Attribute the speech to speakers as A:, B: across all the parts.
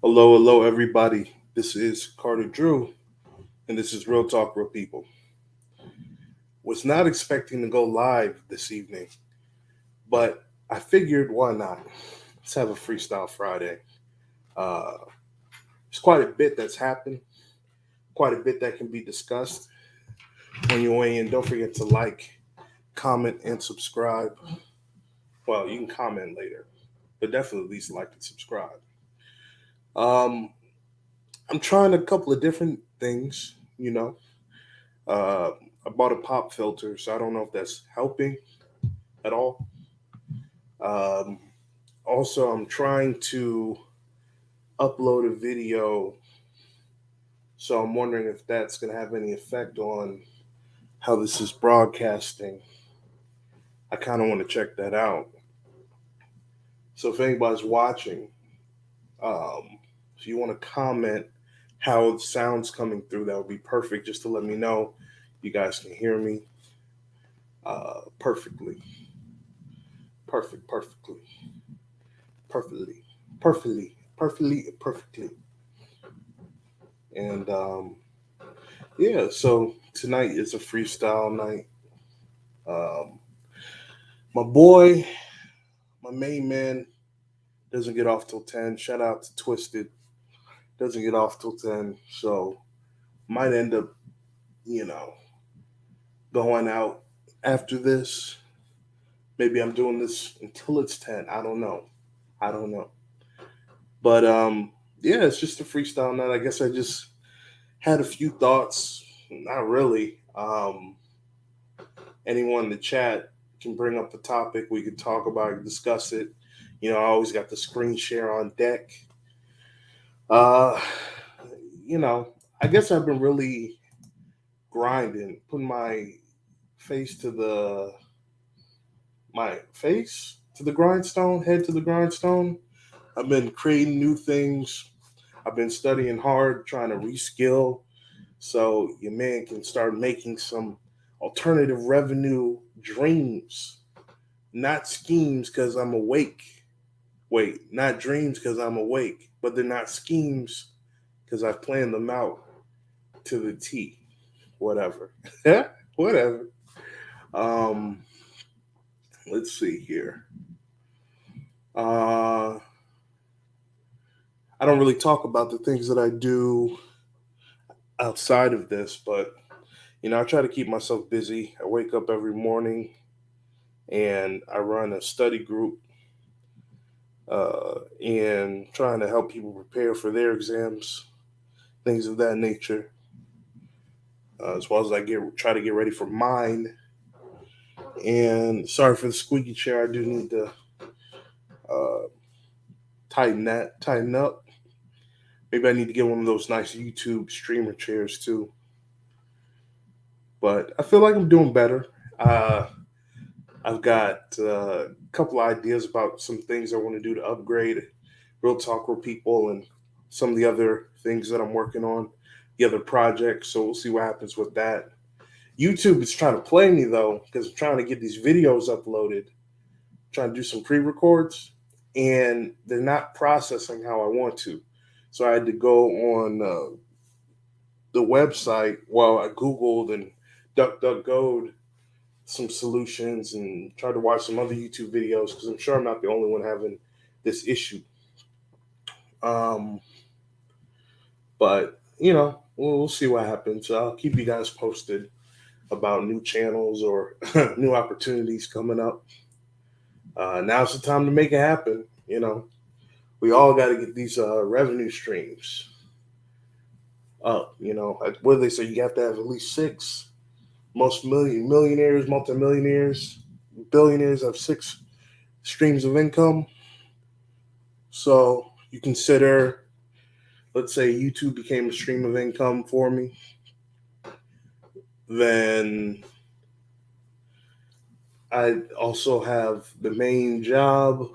A: Hello, everybody. This is Carter Drew, and this is Real Talk, Real People. Was not expecting to go live this evening, but I figured why not? Let's have a Freestyle Friday. Uh, there's quite a bit that's happened, quite a bit that can be discussed. When you weigh in, don't forget to like, comment, and subscribe. Well, you can comment later, but definitely at least like and subscribe. Um, I'm trying a couple of different things. Uh, I bought a pop filter, so I don't know if that's helping at all. Um, Also, I'm trying to upload a video, so I'm wondering if that's going to have any effect on how this is broadcasting. I kind of want to check that out. So, if anybody's watching, um, if you want to comment how the sound's coming through, that would be perfect just to let me know you guys can hear me perfectly. Perfectly. Perfectly. Perfectly. And yeah, so tonight is a freestyle night. Um, my boy, my main man, doesn't get off till 10. Shout out to Twisted. Doesn't get off till 10. So might end up, you know, going out after this. Maybe I'm doing this until it's 10. I don't know. I don't know. But yeah, it's just a freestyle night. I guess I just had a few thoughts. Not really. Anyone in the chat can bring up a topic. We could talk about it, discuss it. I always got the screen share on deck. Uh, you know, I guess I've been really grinding, putting face to the my face to the grindstone, head to the grindstone. I've been creating new things. I've been studying hard, trying to reskill, so your man can start making some alternative revenue dreams, not schemes because I'm awake. Wait, not dreams because I'm awake, but they're not schemes because I've planned them out to the T. Whatever. Whatever. Um, let's see here. Uh, I don't really talk about the things that I do outside of this, but I try to keep myself busy. I wake up every morning and I run a study group and trying to help people prepare for their exams, things of that nature, as well as I try to get ready for mine. And sorry for the squeaky chair. I do need to uh, tighten up. Maybe I need to get one of those nice YouTube streamer chairs too. But I feel like I'm doing better. Uh, I've got a couple of ideas about some things I want to do to upgrade Real Talk with People and some of the other things that I'm working on, the other projects. So we'll see what happens with that. YouTube is trying to play me though, because I'm trying to get these videos uploaded, trying to do some pre records, and they're not processing how I want to. So I had to go on the website while I Googled and DuckDuckGo'd some solutions and tried to watch some other YouTube videos because I'm sure I'm not the only one having this issue. Um, but we'll see what happens. I'll keep you guys posted about new channels or new opportunities coming up. Now's the time to make it happen. We all got to get these revenue streams up. What do they say? You have to have at least six. Most millionaires, multimillionaires, billionaires have six streams of income. So you consider, let's say YouTube became a stream of income for me, then I also have the main job.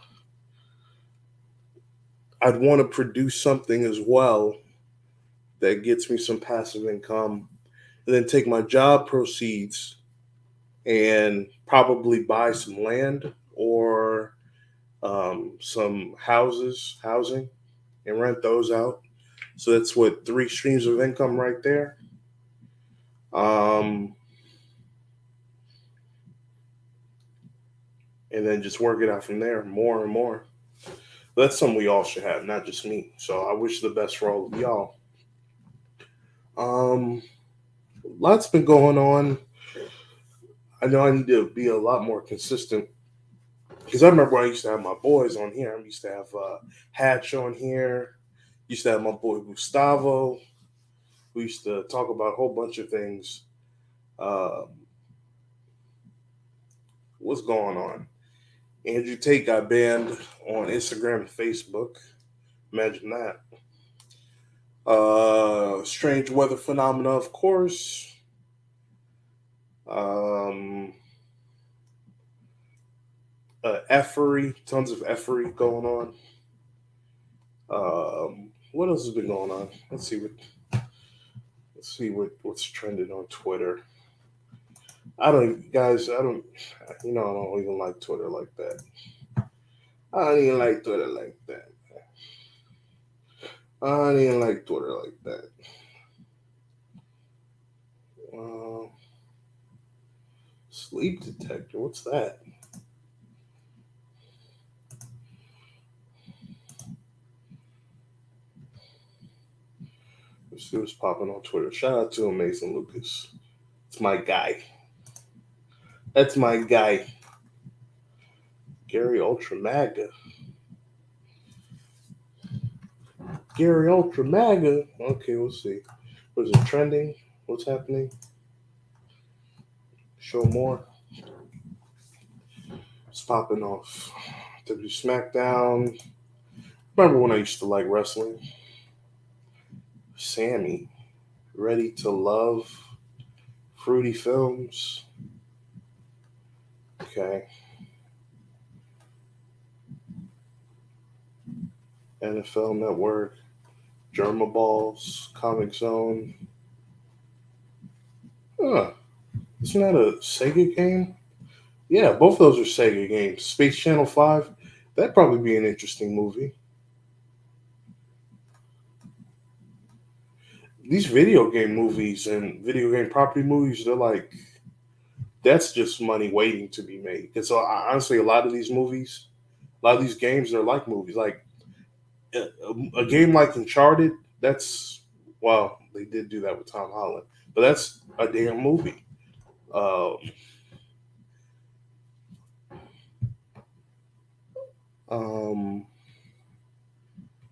A: I'd want to produce something as well that gets me some passive income, and then take my job proceeds and probably buy some land or some housing, and rent those out. So that's what, three streams of income right there. Um, and then just work it out from there, more and more. That's something we all should have, not just me. So I wish the best for all of y'all. Um, Lots been going on. I know I need to be a lot more consistent because I remember when I used to have my boys on here. I used to have Hatch on here. Used to have my boy Gustavo. We used to talk about a whole bunch of things. Uh, what's going on? Andrew Tate got banned on Instagram and Facebook. Imagine that. Strange weather phenomena, of course. Um, effery, tons of effery going on. What else has been going on? What's trending on Twitter. I don't, guys. I don't. I don't even like Twitter like that. I don't even like Twitter like that. I don't even like Twitter like that. Uh, Sleep detector. What's that? Let's see what's popping on Twitter. Shout out to Amazing Lucas. It's my guy. That's my guy. Gary Ultra Maga. Gary Ultra Maga. Okay, we'll see. What is it trending? What's happening? Show more. It's popping off. W SmackDown. Remember when I used to like wrestling? Sammy. Ready to Love. Fruity Films. Okay. NFL Network. Germa Balls. Comic Zone. Huh. Isn't that a Sega game? Yeah, both of those are Sega games. Space Channel 5. That'd probably be an interesting movie. These video game movies and video game property movies, they're like, that's just money waiting to be made. Because honestly, a lot of these movies, a lot of these games, they're like movies. Like a game like Uncharted, that's, well, they did do that with Tom Holland, but that's a damn movie. Um, um,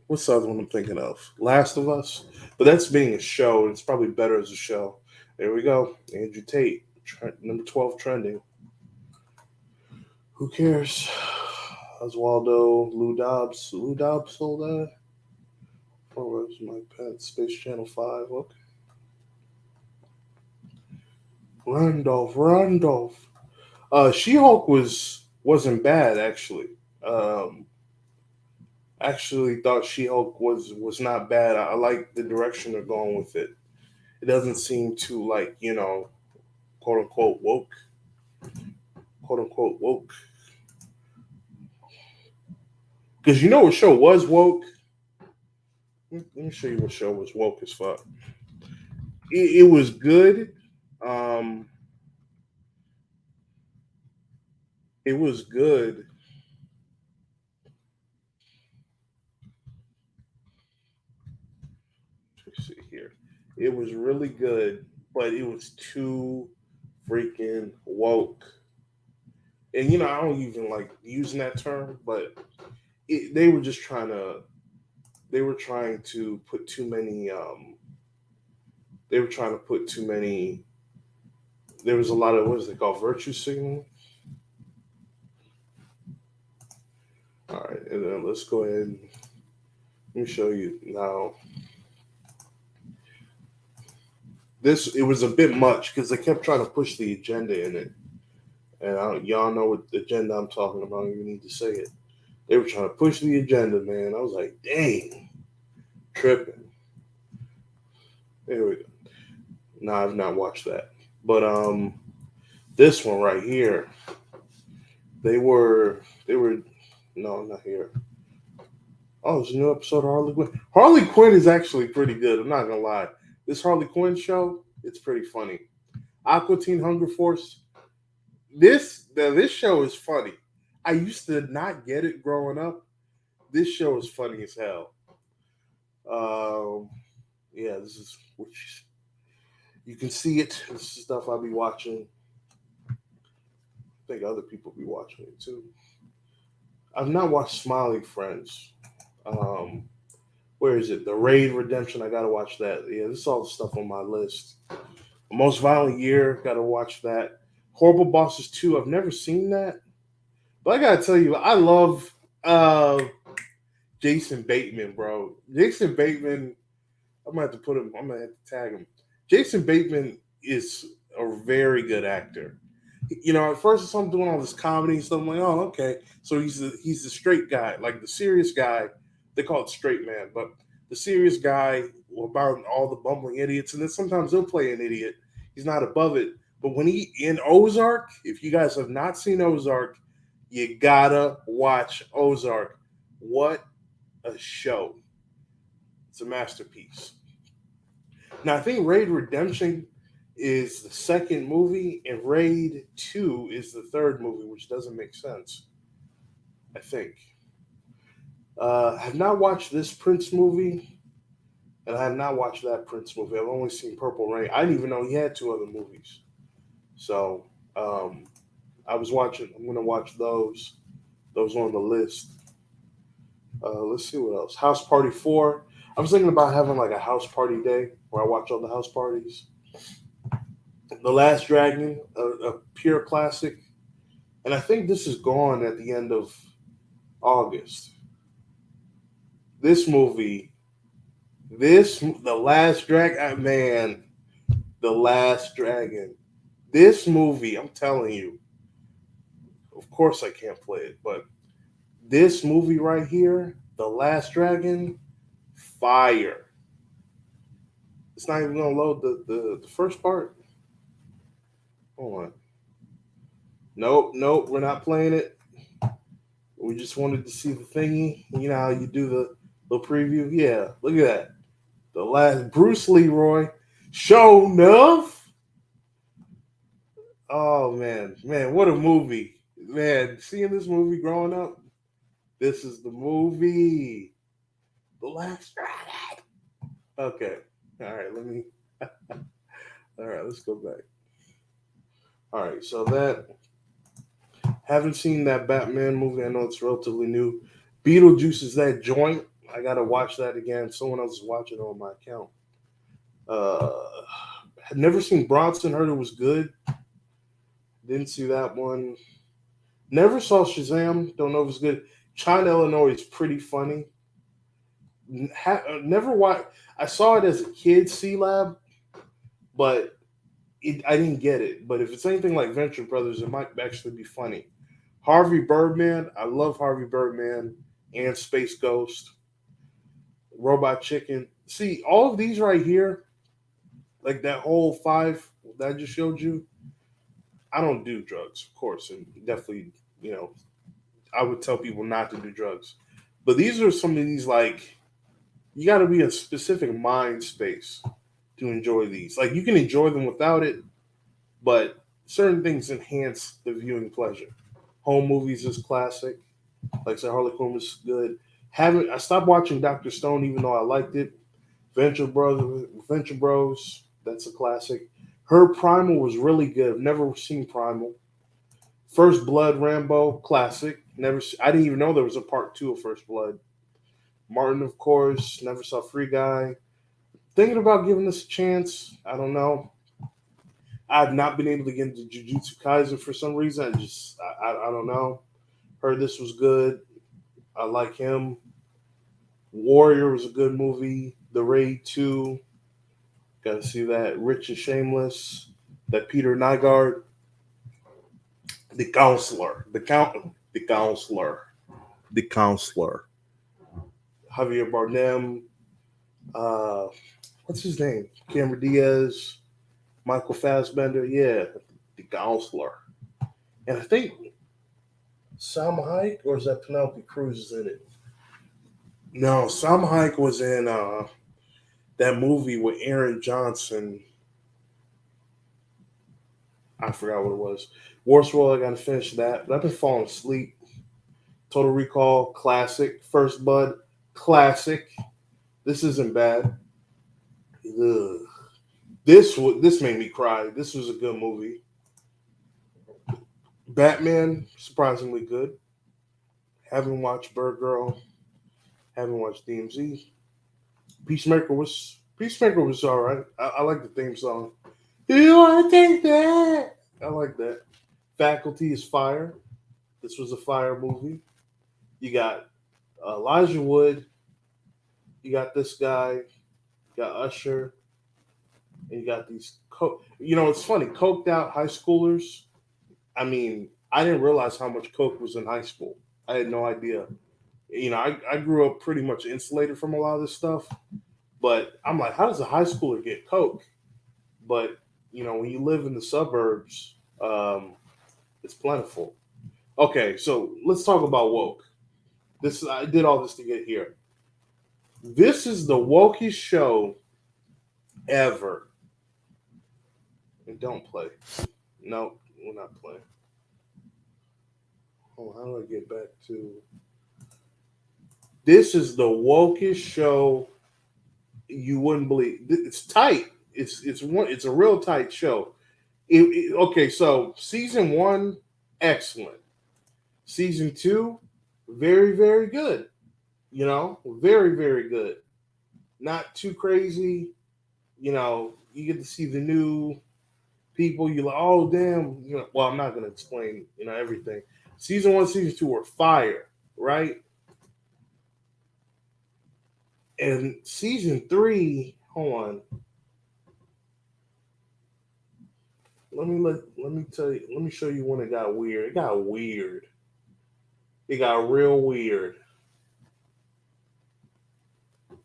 A: what's the other one I'm thinking of? Last of Us, but that's being a show, and it's probably better as a show. There we go. Andrew Tate, number 12 trending. Who cares? Oswaldo, Lou Dobbs. Lou Dobbs sold that. Oh, where's my pet? Space Channel 5. Okay. Randolph. She-Hulk wasn't bad actually. Um, actually thought She-Hulk was not bad. I like the direction they're going with it. It doesn't seem too like quote unquote woke, quote unquote woke. Because what show was woke. Let me show you what show was woke as fuck. It was good. Um, it was good. Let's see here. It was really good, but it was too freaking woke. And I don't even like using that term, but they were just trying to put too many. They were trying to put too many. There was a lot of, what is it called, virtue signaling. All right, and then let's go ahead and let me show you now. It was a bit much because they kept trying to push the agenda in it, and y'all know what agenda I'm talking about. You need to say it. They were trying to push the agenda, man. I was like, dang, tripping. There we go. No, I've not watched that, but this one right here, they were No, not here. Oh, there's a new episode of Harley Quinn. Harley Quinn is actually pretty good. I'm not gonna lie. This Harley Quinn show, it's pretty funny. Aqua Teen Hunger Force. This show is funny. I used to not get it growing up. This show is funny as hell. Um, yeah, this is which you can see it. This is stuff I'll be watching. I think other people be watching it too. I've not watched Smiling Friends. Um, where is it? The Raid Redemption. I gotta watch that. Yeah, this is all the stuff on my list. Most Violent Year. Gotta watch that. Horrible Bosses 2. I've never seen that, but I gotta tell you, I love uh, Jason Bateman, bro. Jason Bateman. I'm gonna have to put him. I'm gonna have to tag him. Jason Bateman is a very good actor. You know, at first I'm doing all this comedy and stuff. I'm like, oh, okay. So he's the straight guy, like the serious guy. They call it straight man, but the serious guy about all the bumbling idiots, and then sometimes he'll play an idiot. He's not above it. But when he in Ozark, if you guys have not seen Ozark, you gotta watch Ozark. What a show! It's a masterpiece. Now I think Raid Redemption is the second movie, and Raid 2 is the third movie, which doesn't make sense. I think. Have not watched this Prince movie, and I have not watched that Prince movie. I've only seen Purple Rain. I didn't even know he had two other movies. So um, I was watching. I'm gonna watch those. Those on the list. Let's see what else. House Party 4. I was thinking about having like a house party day where I watch all the house parties. The Last Dragon, a pure classic, and I think this is gone at the end of August. This movie, the Last Dragon, man, the Last Dragon. This movie, I'm telling you, of course I can't play it, but this movie right here, The Last Dragon, fire. It's not even gonna load the first part. Hold on. Nope, we're not playing it. We just wanted to see the thingy. You know how you do the little preview? Yeah, look at that. The last Bruce Leroy. Show enough. Oh man, what a movie. Man, seeing this movie growing up, this is the movie. The Last Dragon. Okay. All right, all right, let's go back. All right, so that haven't seen that Batman movie. I know it's relatively new. Beetlejuice is that joint. I gotta watch that again. Someone else is watching it on my account. Uh, had never seen Bronson. Heard it was good. Didn't see that one. Never saw Shazam. Don't know if it's good. China, Illinois is pretty funny. Never watched. I saw it as a kid, C Lab, but I didn't get it. But if it's anything like Venture Brothers, it might actually be funny. Harvey Birdman. I love Harvey Birdman and Space Ghost. Robot Chicken. See, all of these right here, like that whole five that I just showed you, I don't do drugs, of course, and definitely, you know, I would tell people not to do drugs. But these are some of these like you got to be in a specific mind space to enjoy these. Like you can enjoy them without it, but certain things enhance the viewing pleasure. Home movies is classic. Like I said, Harley Quinn was good. Haven't I stopped watching Doctor Stone even though I liked it. Venture Bros, that's a classic. Her Primal was really good. I've never seen Primal. First Blood Rambo, classic. I didn't even know there was a part two of First Blood. Martin, of course, never saw Free Guy. Thinking about giving this a chance. I don't know. I've not been able to get into Jujutsu Kaisen for some reason. I don't know. Heard this was good. I like him. Warrior was a good movie. The Raid 2. Got to see that. Rich and Shameless. That Peter Nygaard. The Counselor. The Counselor. The Counselor. Javier Bardem. Uh, what's his name? Cameron Diaz. Michael Fassbender. Yeah. The Counselor. And I think Salma Hayek, or is that Penelope Cruz in it? No, Salma Hayek was in that movie with Aaron Johnson. I forgot what it was. Worst World, I gotta finish that. But I've been falling asleep. Total Recall, classic. First Bud, classic. This isn't bad. Ugh. This made me cry. This was a good movie. Batman, surprisingly good. Haven't watched Bird Girl. Haven't watched DMZ. Peacemaker was all right. I like the theme song. You want to take that? I like that. Faculty is fire. This was a fire movie. You got Elijah Wood. You got this guy. You got Usher. And you got these. It's funny. Coked out high schoolers. I mean, I didn't realize how much coke was in high school. I had no idea. I grew up pretty much insulated from a lot of this stuff. But I'm like, how does a high schooler get coke? But when you live in the suburbs, it's plentiful. Okay, so let's talk about woke. I did all this to get here. This is the wokest show ever. And don't play. No, we're not playing. Oh, how do I get back to? This is the wokest show you wouldn't believe. It's tight. It's a real tight show. Okay, so season 1, excellent. Season 2, very, very good. Very, very good. Not too crazy. You get to see the new people. You're like, oh damn. Well, I'm not gonna explain everything. Season 1, season 2 were fire, right? And season 3, hold on. Let me tell you. Let me show you when it got weird. It got weird. It got real weird.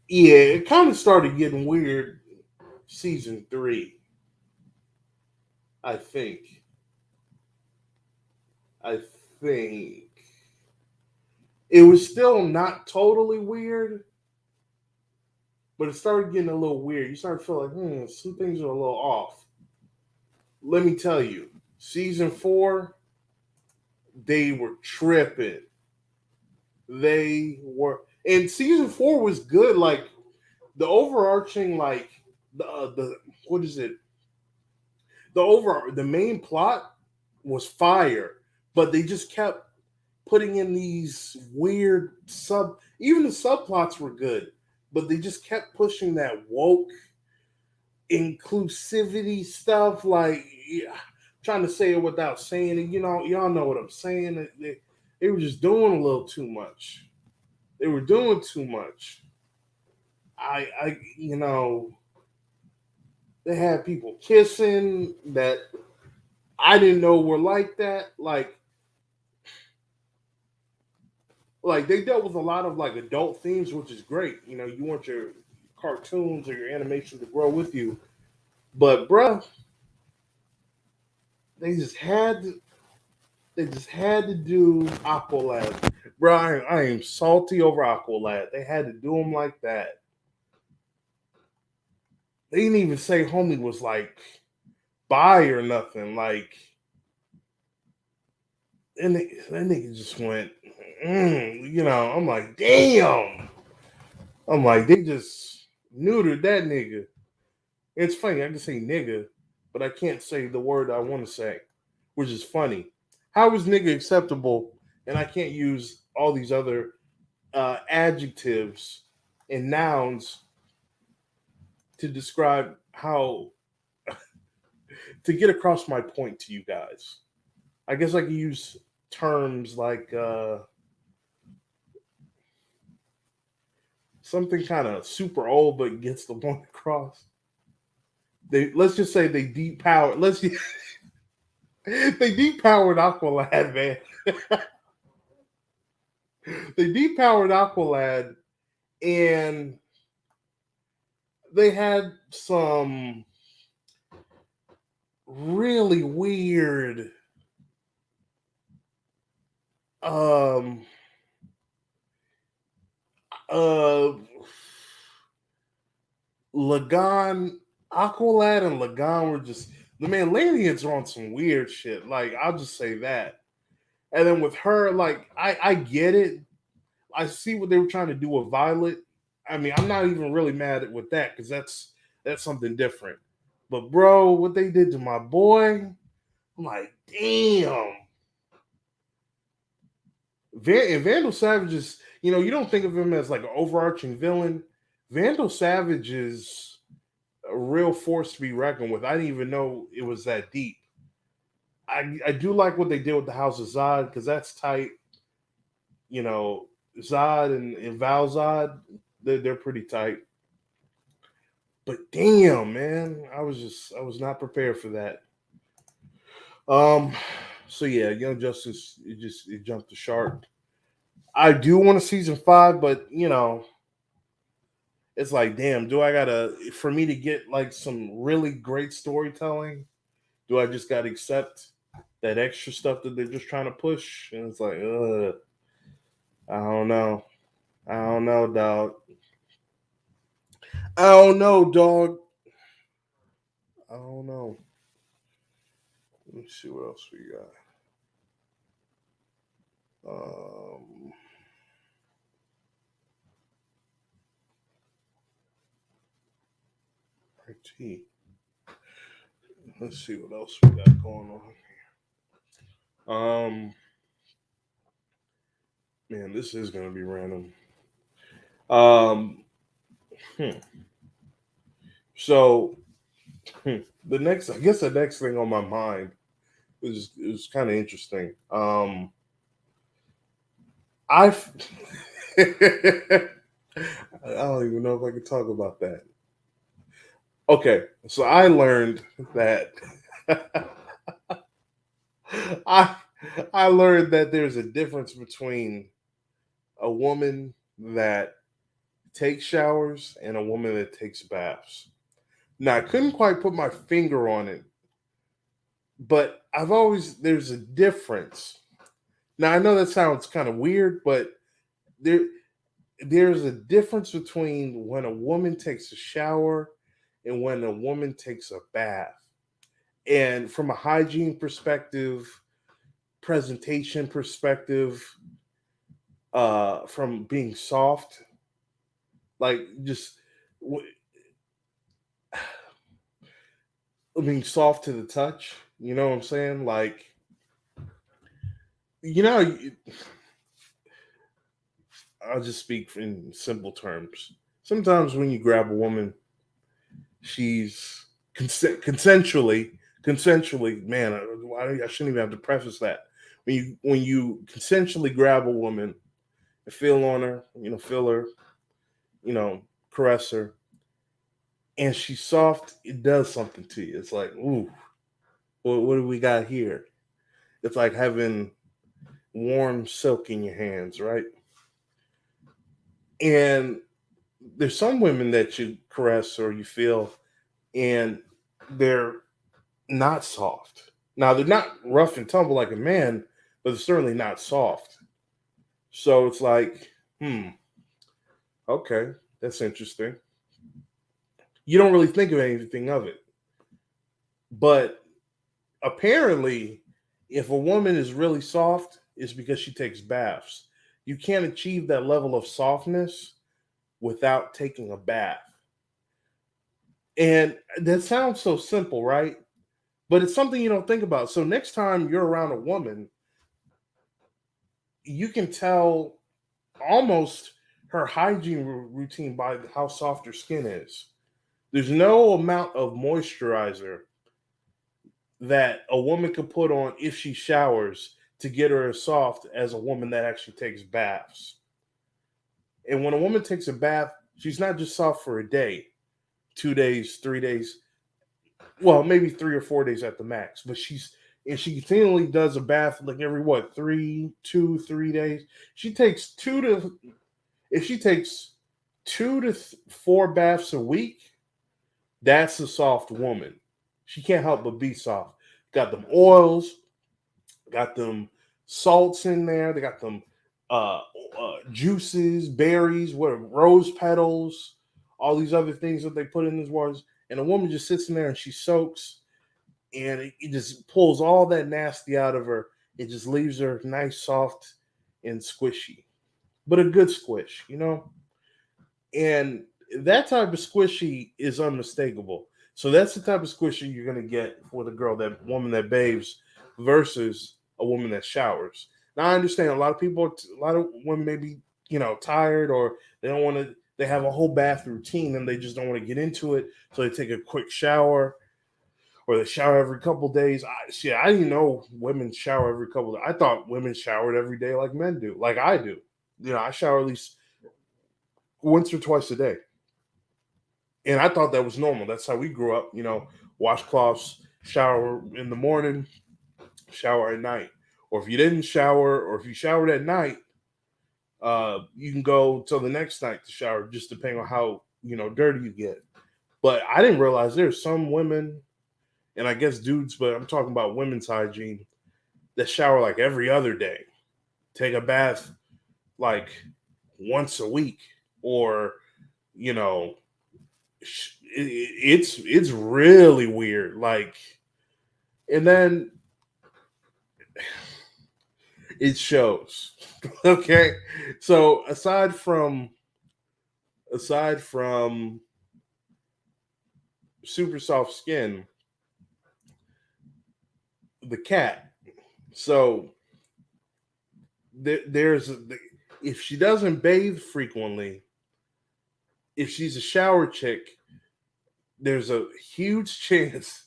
A: Yeah, it kind of started getting weird season 3, I think. I think it was still not totally weird, but it started getting a little weird. You started feeling like, some things are a little off. Let me tell you, season 4, they were tripping. They were, and season 4 was good. Like the overarching, like the what is it? The main plot was fire, but they just kept putting in these weird even the subplots were good, but they just kept pushing that woke inclusivity stuff, like, yeah, trying to say it without saying it. Y'all know what I'm saying. They were just doing a little too much. They were doing too much. I they had people kissing that I didn't know were like that. Like they dealt with a lot of like adult themes, which is great. You want your cartoons or your animation to grow with you, but bruh, they just had to, they just had to do Aqualad. Bro, I am salty over Aqualad. They had to do him like that. They didn't even say homie was like bi or nothing. Like, and that nigga just went, I'm like, damn. I'm like, they just neutered that nigga. It's funny, I can say nigga, but I can't say the word I want to say, which is funny. How is nigga acceptable and I can't use all these other adjectives and nouns to describe how to get across my point to you guys? I guess I could use terms like something kind of super old but gets the point across. Let's just say they depowered. They depowered Aqualad, man. They depowered Aqualad, and they had some really weird Um, uh, Lagan, Aqualad, and Lagan were just the man. Lanians are on some weird shit. Like I'll just say that. And then with her, like I get it. I see what they were trying to do with Violet. I mean, I'm not even really mad at with that because that's something different. But bro, what they did to my boy, I'm like, damn. And Vandal Savage is, you don't think of him as like an overarching villain. Vandal Savage is a real force to be reckoned with. I didn't even know it was that deep. I do like what they did with the House of Zod because that's tight. You know, Zod and Valzad, they're pretty tight. But damn, man, I was not prepared for that. Um, so yeah, Young Justice, it jumped the shark. I do want a season 5, but it's like, damn, do I gotta for me to get like some really great storytelling? Do I just gotta accept that extra stuff that they're just trying to push? And it's like, I don't know. I don't know, dog. I don't know, dog. I don't know. Let me see what else we got. Um, IT. Let's see what else we got going on here. Man, this is gonna be random. Um, hmm. So the next, I guess, the next thing on my mind is kind of interesting. I've, I don't even know if I can talk about that. Okay, so I learned that I I learned that there's a difference between a woman that takes showers and a woman that takes baths. Now I couldn't quite put my finger on it, but there's a difference. Now I know that sounds kind of weird, but there there's a difference between when a woman takes a shower and when a woman takes a bath. And from a hygiene perspective, presentation perspective, from being soft, like just being soft to the touch. You know what I'm saying? Like, you know, I'll just speak in simple terms. Sometimes when you grab a woman, she's consensually. Man, I shouldn't even have to preface that. When you consensually grab a woman and feel on her, feel her, you know, caress her, and she's soft, it does something to you. It's like, ooh, what do we got here? It's like having warm silk in your hands, right? And there's some women that you caress or you feel, and they're not soft. Now they're not rough and tumble like a man, but they're certainly not soft. So it's like, okay, that's interesting. You don't really think of anything of it, but apparently, if a woman is really soft, it's because she takes baths. You can't achieve that level of softness without taking a bath. And that sounds so simple, right? But it's something you don't think about. So next time you're around a woman, you can tell almost her hygiene routine by how soft her skin is. There's no amount of moisturizer that a woman could put on if she showers to get her as soft as a woman that actually takes baths. And when a woman takes a bath, she's not just soft for a day, 2 days, 3 days, well, maybe 3 or 4 days at the max. But if she continually does a bath like every 3 days, she takes if she takes 2 to 4 baths a week, that's a soft woman. She can't help but be soft. Got them oils, got them salts in there. They got them juices, berries, what rose petals, all these other things that they put in these waters. And a woman just sits in there and she soaks, and it just pulls all that nasty out of her. It just leaves her nice, soft, and squishy, but a good squish, you know. And that type of squishy is unmistakable. So that's the type of squishy you're gonna get for the girl, that woman that bathes, versus a woman that showers. Now I understand a lot of people, a lot of women may be, tired, or they don't want to. They have a whole bath routine and they just don't want to get into it, so they take a quick shower, or they shower every couple days. I didn't know women shower every couple. I thought women showered every day like men do, like I do. I shower at least once or twice a day. And I thought that was normal. That's how we grew up. Washcloths, shower in the morning, shower at night. Or if you didn't shower, or if you showered at night, you can go till the next night to shower, just depending on how dirty you get. But I didn't realize there's some women, and I guess dudes, but I'm talking about women's hygiene, that shower like every other day, take a bath like once a week, or you know it's really weird. Like, and then it shows. Okay, so aside from super soft skin, the cat. So there's if she doesn't bathe frequently, if she's a shower chick, there's a huge chance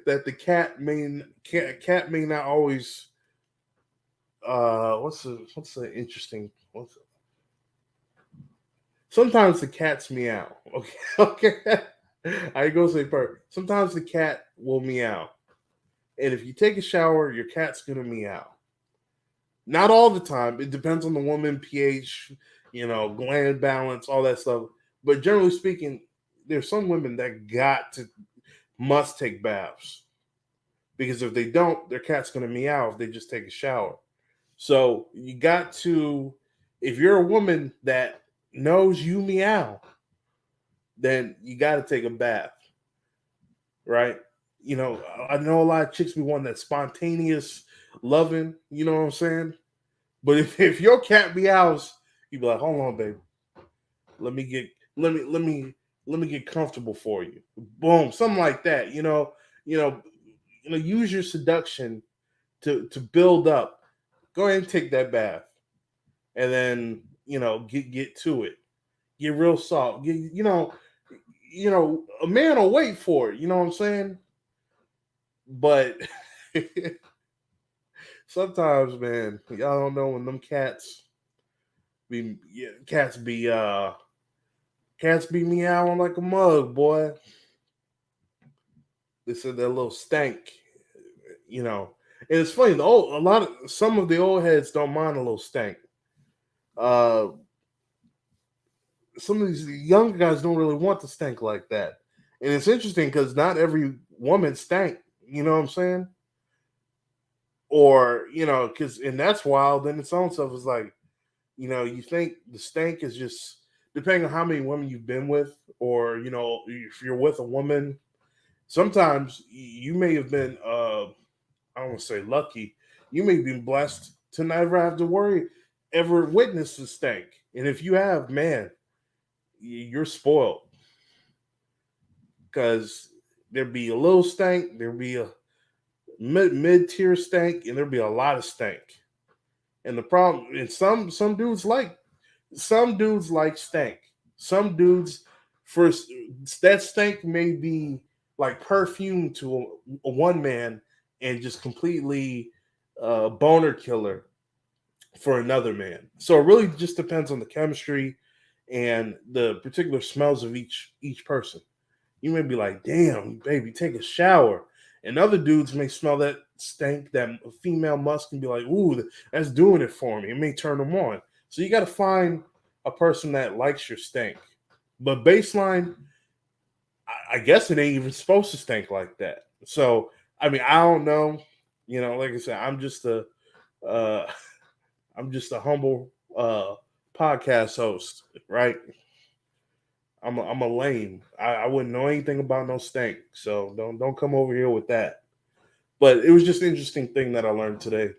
A: that the cat may not always. What's the interesting? Sometimes the cats meow. Okay, okay. I go say per. Sometimes the cat will meow, and if you take a shower, your cat's gonna meow. Not all the time. It depends on the woman, pH, gland balance, all that stuff. But generally speaking, there's some women that must take baths, because if they don't, their cat's gonna meow if they just take a shower. So you got to, if you're a woman that knows you meow, then you got to take a bath, right? I know a lot of chicks be wanting that spontaneous loving, you know what I'm saying? But if your cat meows, you be like, hold on, baby, let me get let me get comfortable for you. Boom, something like that. Use your seduction to build up. Go ahead and take that bath, and then get to it. Get real soft. A man will wait for it. You know what I'm saying? But sometimes, man, y'all don't know when them cats be meowing like a mug, boy. They said that little stank, And it's funny, some of the old heads don't mind a little stank. Uh, some of these young guys don't really want to stank like that, and it's interesting because not every woman stank. You know what I'm saying? Or because and that's wild in its own self. Is like, you think the stank is just depending on how many women you've been with, or if you're with a woman. Sometimes you may have been, I don't want to say lucky, you may be blessed to never have to ever witness the stank. And if you have, man, you're spoiled, because there'd be a little stank, there'd be a mid tier stank, and there'd be a lot of stank. And the problem, and some dudes like stank. Some dudes, first, that stank may be like perfume to a one man, and just completely boner killer for another man. So it really just depends on the chemistry and the particular smells of each person. You may be like, damn, baby, take a shower. And other dudes may smell that stank, that female musk, and be like, ooh, that's doing it for me. It may turn them on. So you got to find a person that likes your stank. But baseline, I guess it ain't even supposed to stink like that. So, I mean, I don't know. Like I said, I'm just a Uh, I'm just a humble podcast host, right? I'm a lame. I wouldn't know anything about no stank, so don't come over here with that. But it was just an interesting thing that I learned today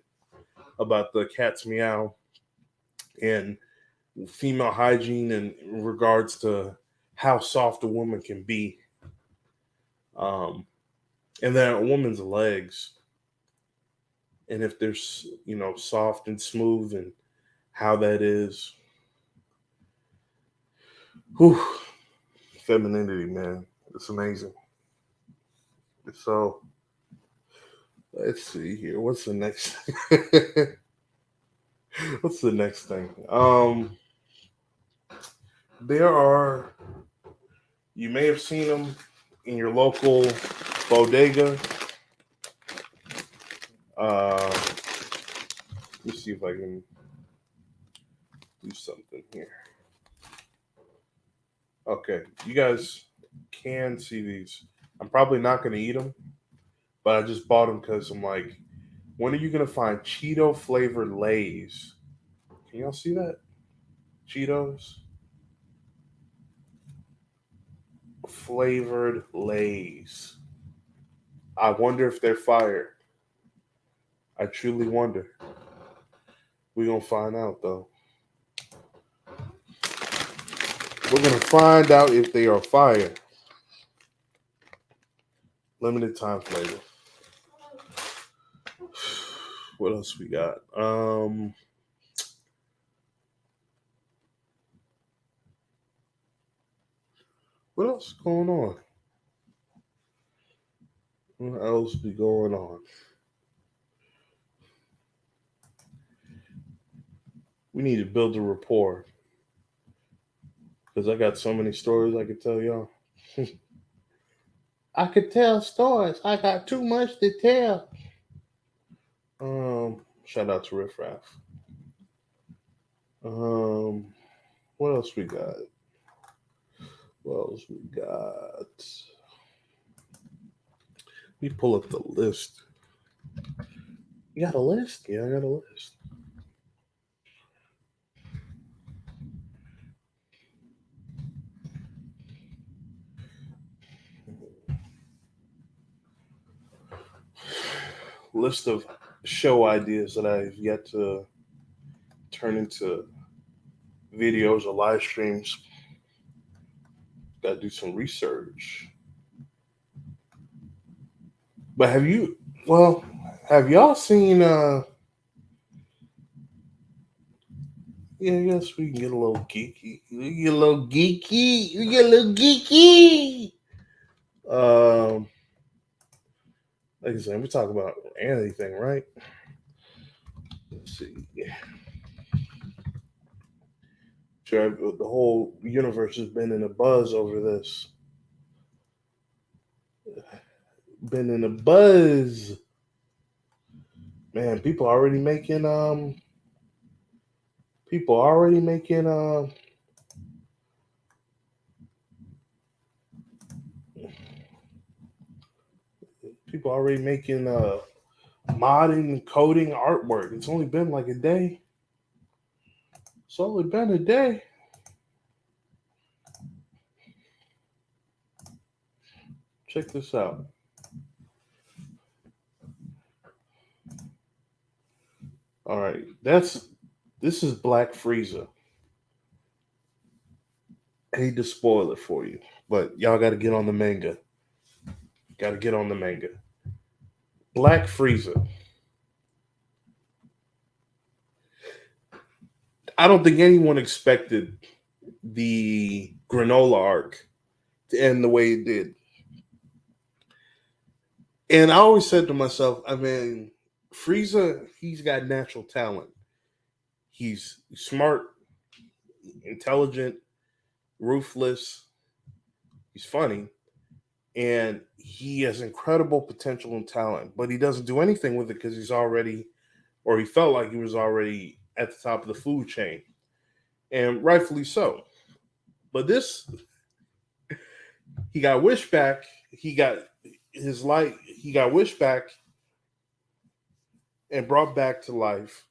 A: about the cat's meow and female hygiene in regards to how soft a woman can be, um, and then a woman's legs, and if they're soft and smooth, and how that is. Whew, femininity, man, it's amazing. So let's see here. What's the next? What's the next thing? There are. You may have seen them in your local bodega. Let me see if I can do something here. Okay, you guys can see these. I'm probably not going to eat them, but I just bought them because I'm like, when are you going to find Cheeto flavored Lays? Can y'all see that? Cheetos flavored Lays. I wonder if they're fire. I truly wonder. We're going to find out, though. We're going to find out if they are fire. Limited time flavor. What else we got? What else is going on? What else be going on? We need to build a rapport because I got so many stories I could tell y'all. I could tell stories. I got too much to tell. Shout out to Riff Raff. What else we got? What else we got? Let me pull up the list. You got a list? Yeah, I got a list. List of show ideas that I've yet to turn into videos or live streams. Got to do some research. But have you? Well, have y'all seen? Yeah, I guess we can get a little geeky. We get a little geeky. We get a little geeky. Um, like I said, we talk about anything, right? Let's see. Sure, the whole universe has been in a buzz over this. Been in a buzz, man. People already making people already making modding and coding artwork. It's only been like a day. It's only been a day. Check this out. All right, this is Black Frieza. I hate to spoil it for you, but y'all got to get on the manga. Got to get on the manga. Black Frieza. I don't think anyone expected the granola arc to end the way it did. And I always said to myself, I mean, Frieza, he's got natural talent. He's smart, intelligent, ruthless. He's funny, and he has incredible potential and talent. But he doesn't do anything with it because he's already, or he felt like he was already at the top of the food chain, and rightfully so. But this, he got wish back. He got his light. He got wish back, and brought back to life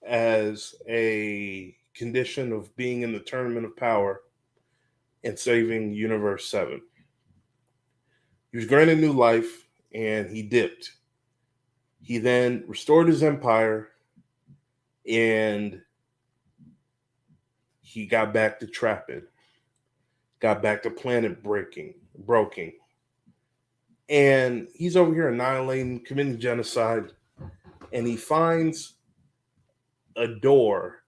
A: as a condition of being in the tournament of power and saving Universe 7. He was granted new life and he dipped. He then restored his empire and he got back to trapping, got back to planet broking. And he's over here annihilating, committing genocide, and he finds a door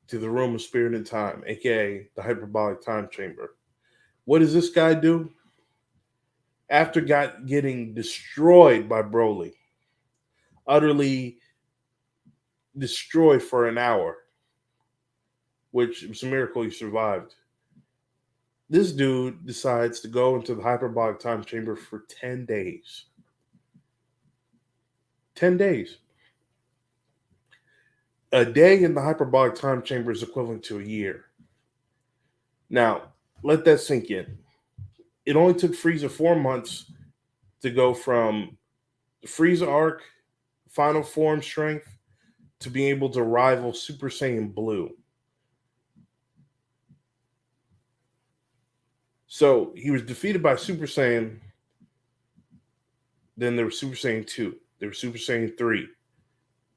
A: to the Room of Spirit and Time, aka the hyperbolic time chamber. What does this guy do? After getting destroyed by Broly, utterly destroyed for an hour, which was a miracle he survived. This dude decides to go into the hyperbolic time chamber for 10 days. 10 days. A day in the hyperbolic time chamber is equivalent to a year. Now, let that sink in. It only took Frieza 4 months to go from the Frieza arc, final form strength, to being able to rival Super Saiyan Blue. So he was defeated by Super Saiyan. Then there was Super Saiyan 2. There was Super Saiyan 3.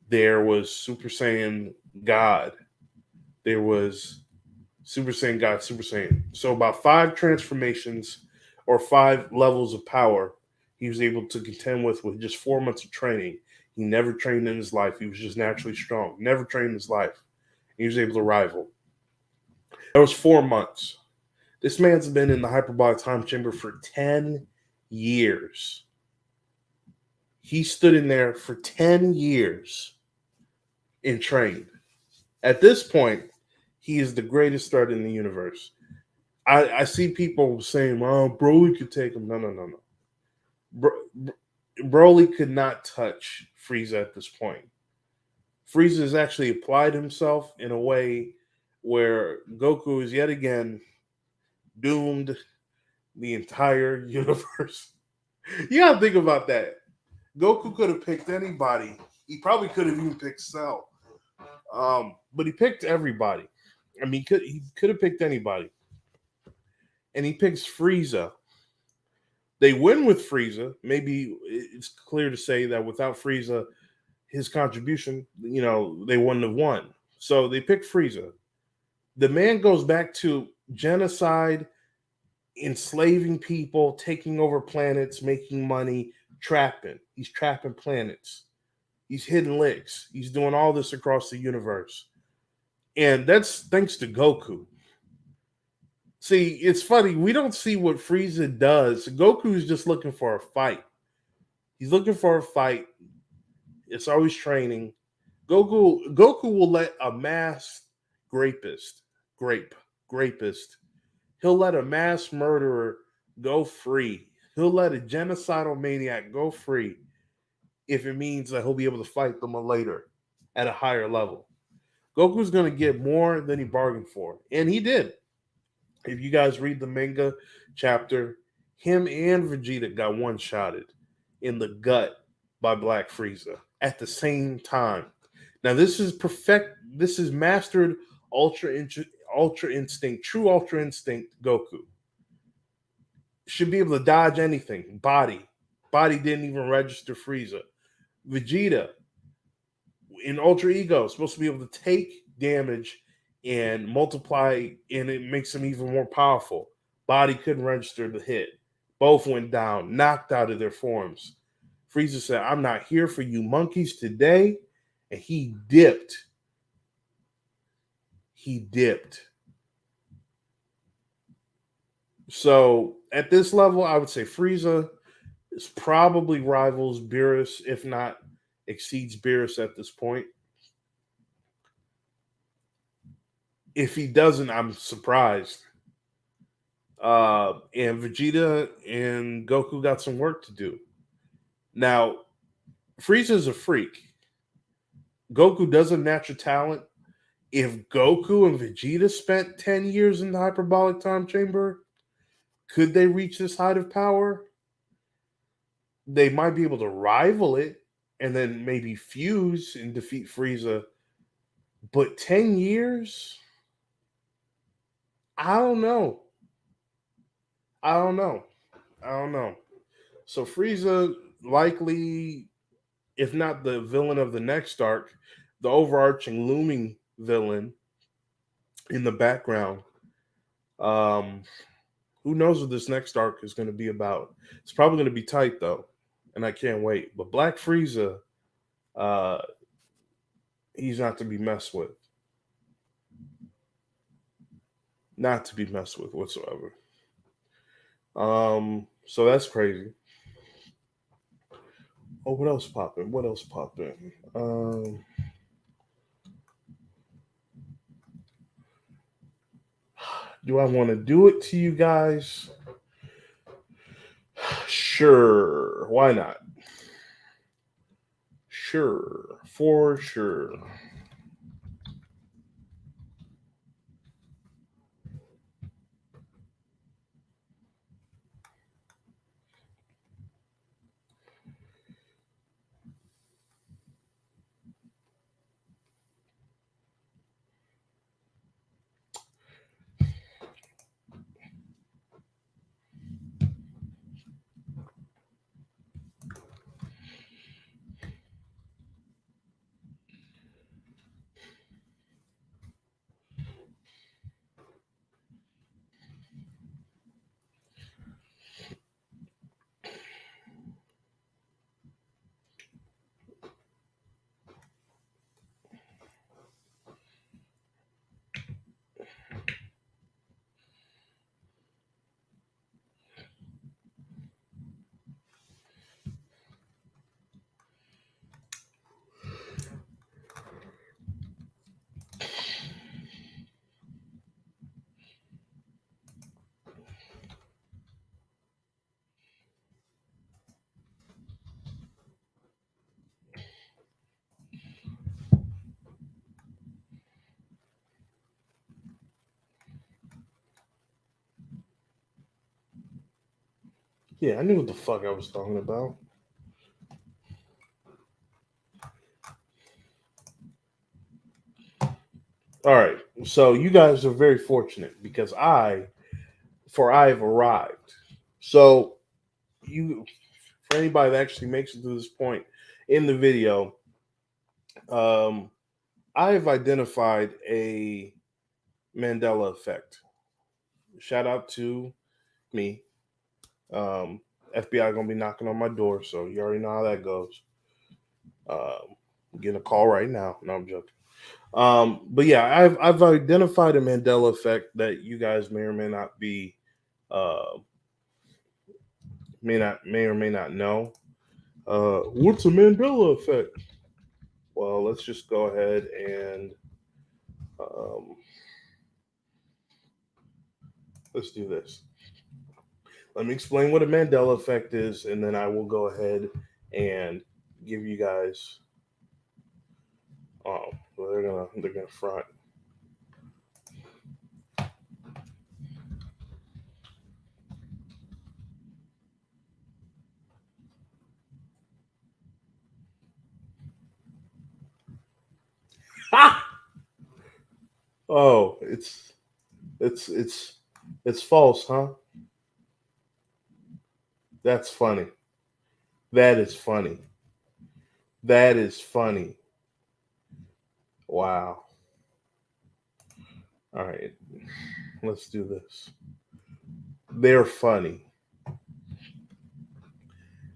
A: There was Super Saiyan God. There was Super Saiyan God, Super Saiyan. So about 5 transformations or 5 levels of power he was able to contend with just 4 months of training. He never trained in his life. He was just naturally strong. Never trained in his life. He was able to rival. That was 4 months. This man's been in the hyperbolic time chamber for 10 years. He stood in there for 10 years and trained. At this point, he is the greatest threat in the universe. I see people saying, well, Broly could take him. No. Broly could not touch Frieza at this point. Frieza has actually applied himself in a way where Goku is yet again doomed the entire universe. You gotta think about that. Goku could have picked anybody. He probably could have even picked Cell. But he picked everybody. I mean, he could have picked anybody. And he picks Frieza. They win with Frieza. Maybe it's clear to say that without Frieza, his contribution, they wouldn't have won. So they pick Frieza. The man goes back to genocide, enslaving people, taking over planets, making money, trapping. He's trapping planets. He's hitting licks. He's doing all this across the universe. And that's thanks to Goku. See, it's funny. We don't see what Frieza does. Goku is just looking for a fight. He's looking for a fight. It's always training. Goku will let a mass rapist, he'll let a mass murderer go free. He'll let a genocidal maniac go free if it means that he'll be able to fight them later at a higher level. Goku's going to get more than he bargained for. And he did. If you guys read the manga chapter, him and Vegeta got one-shotted in the gut by Black Frieza at the same time. Now, this is mastered Ultra Instinct, true Ultra Instinct Goku. Should be able to dodge anything. Body didn't even register Frieza. Vegeta, in Ultra Ego, is supposed to be able to take damage and multiply, and it makes him even more powerful. Body couldn't register the hit. Both went down, knocked out of their forms. Frieza said, I'm not here for you monkeys today. And he dipped. So at this level, I would say Frieza is probably rivals Beerus, if not exceeds Beerus at this point. If he doesn't, I'm surprised. And Vegeta and Goku got some work to do. Now, Frieza's a freak. Goku does have natural talent. If Goku and Vegeta spent 10 years in the hyperbolic time chamber, could they reach this height of power? They might be able to rival it. and then maybe fuse and defeat Frieza. But 10 years, I don't know. I don't know. I don't know. So Frieza likely, if not the villain of the next arc, the overarching looming villain in the background. Um, who knows what this next arc is going to be about? It's probably going to be tight though, and I can't wait. But Black Frieza, uh, he's not to be messed with, not to be messed with whatsoever. So that's crazy. Oh, what else popping? What else popping? Do I want to do it to you guys? Sure. Why not? Sure. For sure. Yeah, I knew what the fuck I was talking about. All right. So you guys are very fortunate because I've arrived. So you, for anybody that actually makes it to this point in the video, um, I've identified a Mandela effect. Shout out to me. Um, FBI gonna be knocking on my door, so you already know how that goes. I'm getting a call right now. No, I'm joking. But yeah, I've identified a Mandela effect that you guys may or may not be uh, may or may not know. What's a Mandela effect? Well, let's just go ahead and um, let's do this. Let me explain what a Mandela effect is, and then I will go ahead and give you guys. Oh, well, they're gonna front. Oh, it's it's it's false, huh? That's funny. That is funny. That is funny. Wow. All right, let's do this. They're funny.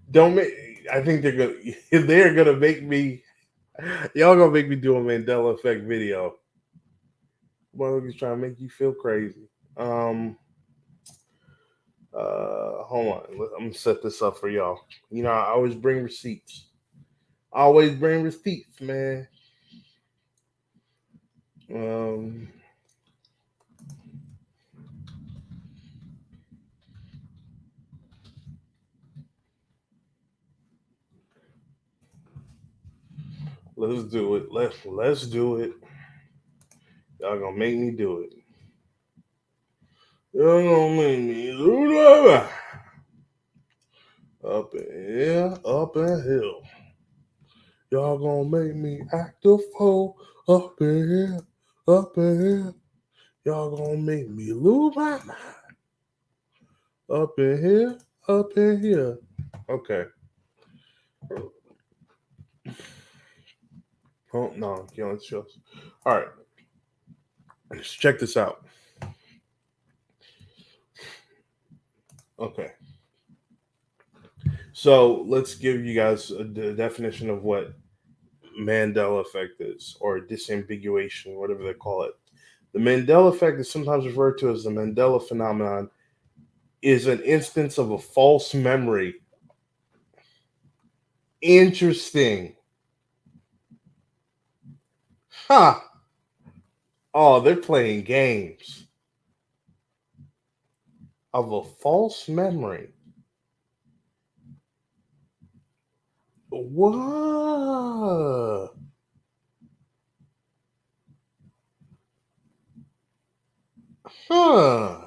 A: Don't make. I think they're gonna. They're gonna make me. Y'all gonna make me do a Mandela effect video. Motherfuckers trying to make you feel crazy. Um. Hold on. I'm gonna set this up for y'all. You know, I always bring receipts. I always bring receipts, man. Um. Let's do it. Let's do it. Y'all gonna make me do it. Y'all gonna make me do it. Up in here, up in hill. Y'all gonna make me act a fool up in here, up in here. Y'all gonna make me lose my mind up in here, up in here. Okay. Oh no, killing shows. All right, let's check this out. Okay, so let's give you guys a definition of what Mandela effect is, or disambiguation, whatever they call it. The Mandela effect is sometimes referred to as the Mandela phenomenon. Is an instance of a false memory. Interesting. Huh. Oh, they're playing games. Of a false memory. What? Huh.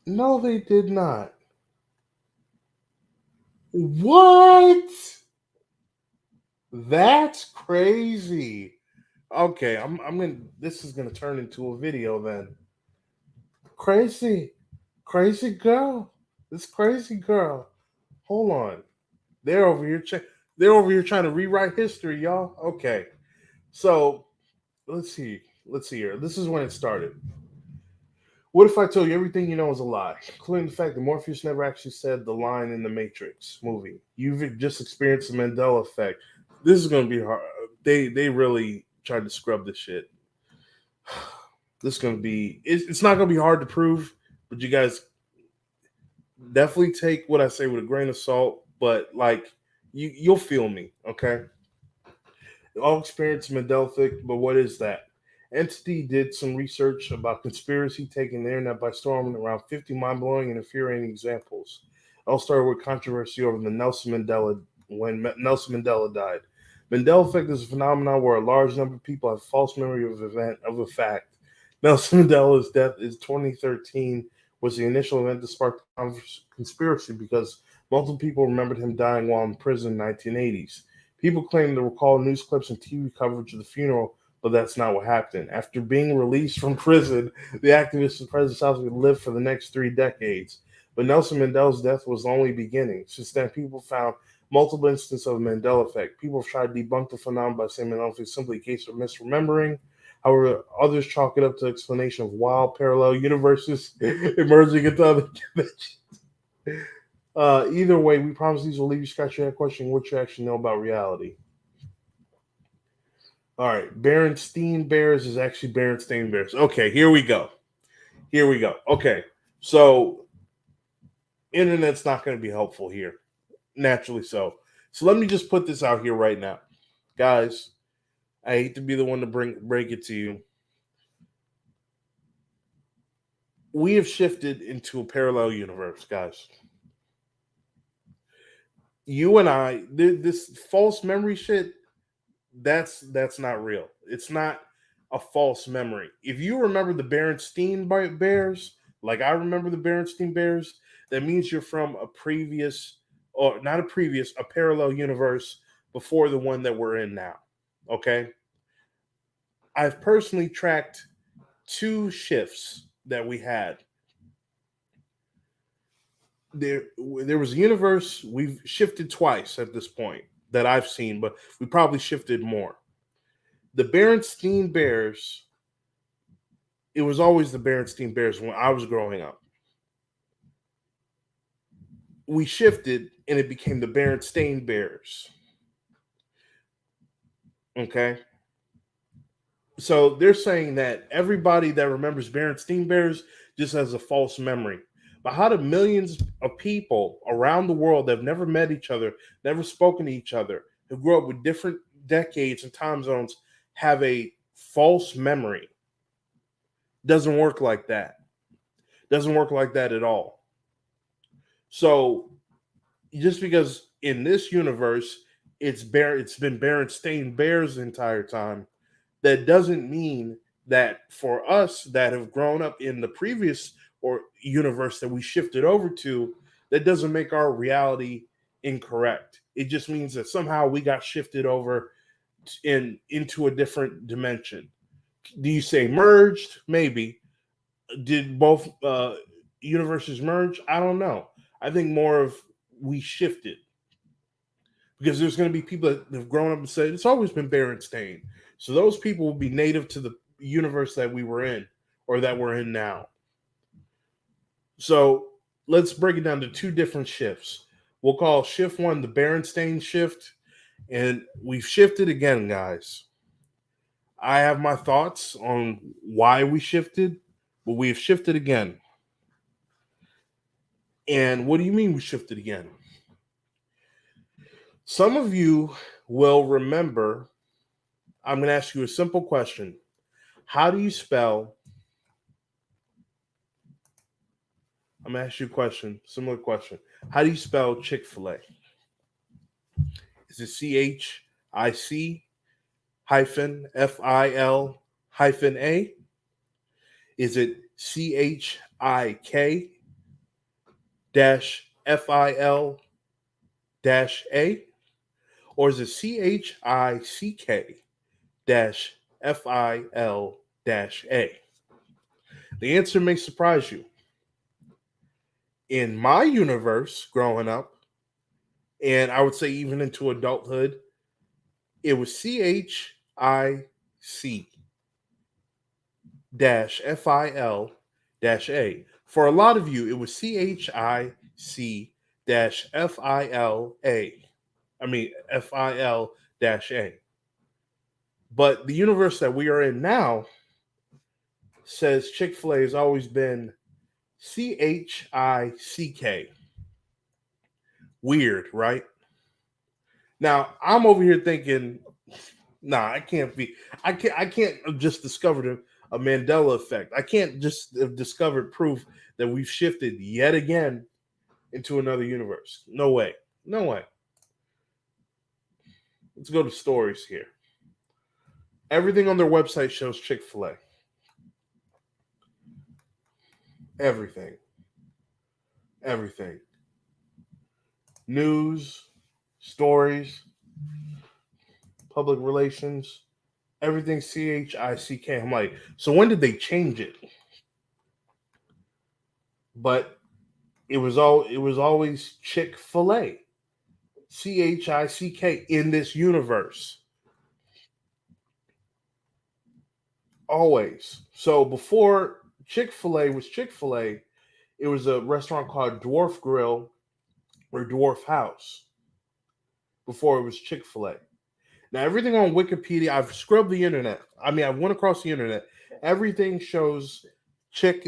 A: No, they did not. What? That's crazy. Okay, I'm gonna. This is gonna turn into a video then. Crazy, crazy girl. This crazy girl. Hold on. They're over here. They're over here trying to rewrite history, y'all. Okay. So let's see. Let's see here. This is when it started. What if I told you everything you know is a lie, including the fact that Morpheus never actually said the line in the Matrix movie? You've just experienced the Mandela effect. This is going to be hard. They really tried to scrub this shit. This is going to be. It's not going to be hard to prove, but you guys definitely take what I say with a grain of salt. But like, you'll feel me, okay? All experience Mandela effect, but what is that? Entity did some research about conspiracy taking the internet by storm, around 50 mind-blowing and infuriating examples. It all started with controversy over the Nelson Mandela when Nelson Mandela died. Mandela effect is a phenomenon where a large number of people have false memory of a fact. Nelson Mandela's death in 2013 was the initial event that sparked the conspiracy because multiple people remembered him dying while in prison in the 1980s. People claim to recall news clips and TV coverage of the funeral, but that's not what happened. After being released from prison, the activist and president South would live for the next 3 decades. But Nelson Mandela's death was the only beginning. Since then, people found multiple instances of Mandela effect. People have tried to debunk the phenomenon by saying Mandela effect is simply a case of misremembering. However, others chalk it up to the explanation of wild parallel universes emerging into other dimensions. Either way, we promise these will leave you scratching that question what you actually know about reality. All right, Berenstain Bears is actually Berenstain Bears. Okay, here we go. Here we go. Okay, so internet's not going to be helpful here, naturally so. So let me just put this out here right now, guys. I hate to be the one to break it to you. We have shifted into a parallel universe, guys. You and I, this false memory shit, that's not real. It's not a false memory. If you remember the Berenstain Bears, like I remember the Berenstain Bears, that means you're from a previous, or not a previous, a parallel universe before the one that we're in now. Okay? I've personally tracked 2 shifts that we had. There was a universe we've shifted twice at this point that I've seen, but we probably shifted more. The Berenstain Bears, it was always the Berenstain Bears when I was growing up. We shifted and it became the Berenstain Bears. Okay. So they're saying that everybody that remembers Berenstain Bears just has a false memory. But how do millions of people around the world that have never met each other, never spoken to each other, who grew up with different decades and time zones, have a false memory? Doesn't work like that. Doesn't work like that at all. So just because in this universe it's been Berenstain Bears the entire time, that doesn't mean that for us that have grown up in the previous or universe that we shifted over to, that doesn't make our reality incorrect. It just means that somehow we got shifted over into a different dimension. Do you say merged? Maybe. Did both universes merge? I don't know. I think more of we shifted, because there's going to be people that have grown up and said it's always been Berenstain. So those people will be native to the universe that we were in, or that we're in now. So let's break it down to two different shifts. We'll call shift one the Berenstain shift, and we've shifted again, guys. I have my thoughts on why we shifted, but we've shifted again. And what do you mean we shifted again? Some of you will remember, I'm going to ask you a simple question. How do you spell? I'm going to ask you a question, similar question. How do you spell Chick-fil-A? Is it CHIC hyphen FIL hyphen A? Is it CHIK dash FIL dash A? Or is it CHICK dash FIL dash A? The answer may surprise you. In my universe growing up, and I would say even into adulthood, it was CHIC dash FIL dash A. For a lot of you, it was CHIC dash FIL A. FIL dash A. But the universe that we are in now says Chick-fil-A has always been CHICK. Weird, right? Now, I'm over here thinking, nah, I can't be. I can't have just discovered a Mandela effect. I can't just have discovered proof that we've shifted yet again into another universe. No way. No way. Let's go to stories here. Everything on their website shows Chick-fil-A. Everything. Everything. News, stories, public relations, everything CHICK. I'm like, so when did they change it? But it was always Chick-fil-A. CHICK in this universe. Always. So before Chick-fil-A was Chick-fil-A, it was a restaurant called Dwarf Grill or Dwarf House before it was Chick-fil-A. Now, everything on Wikipedia, I've scrubbed the internet. I went across the internet. Everything shows CHICK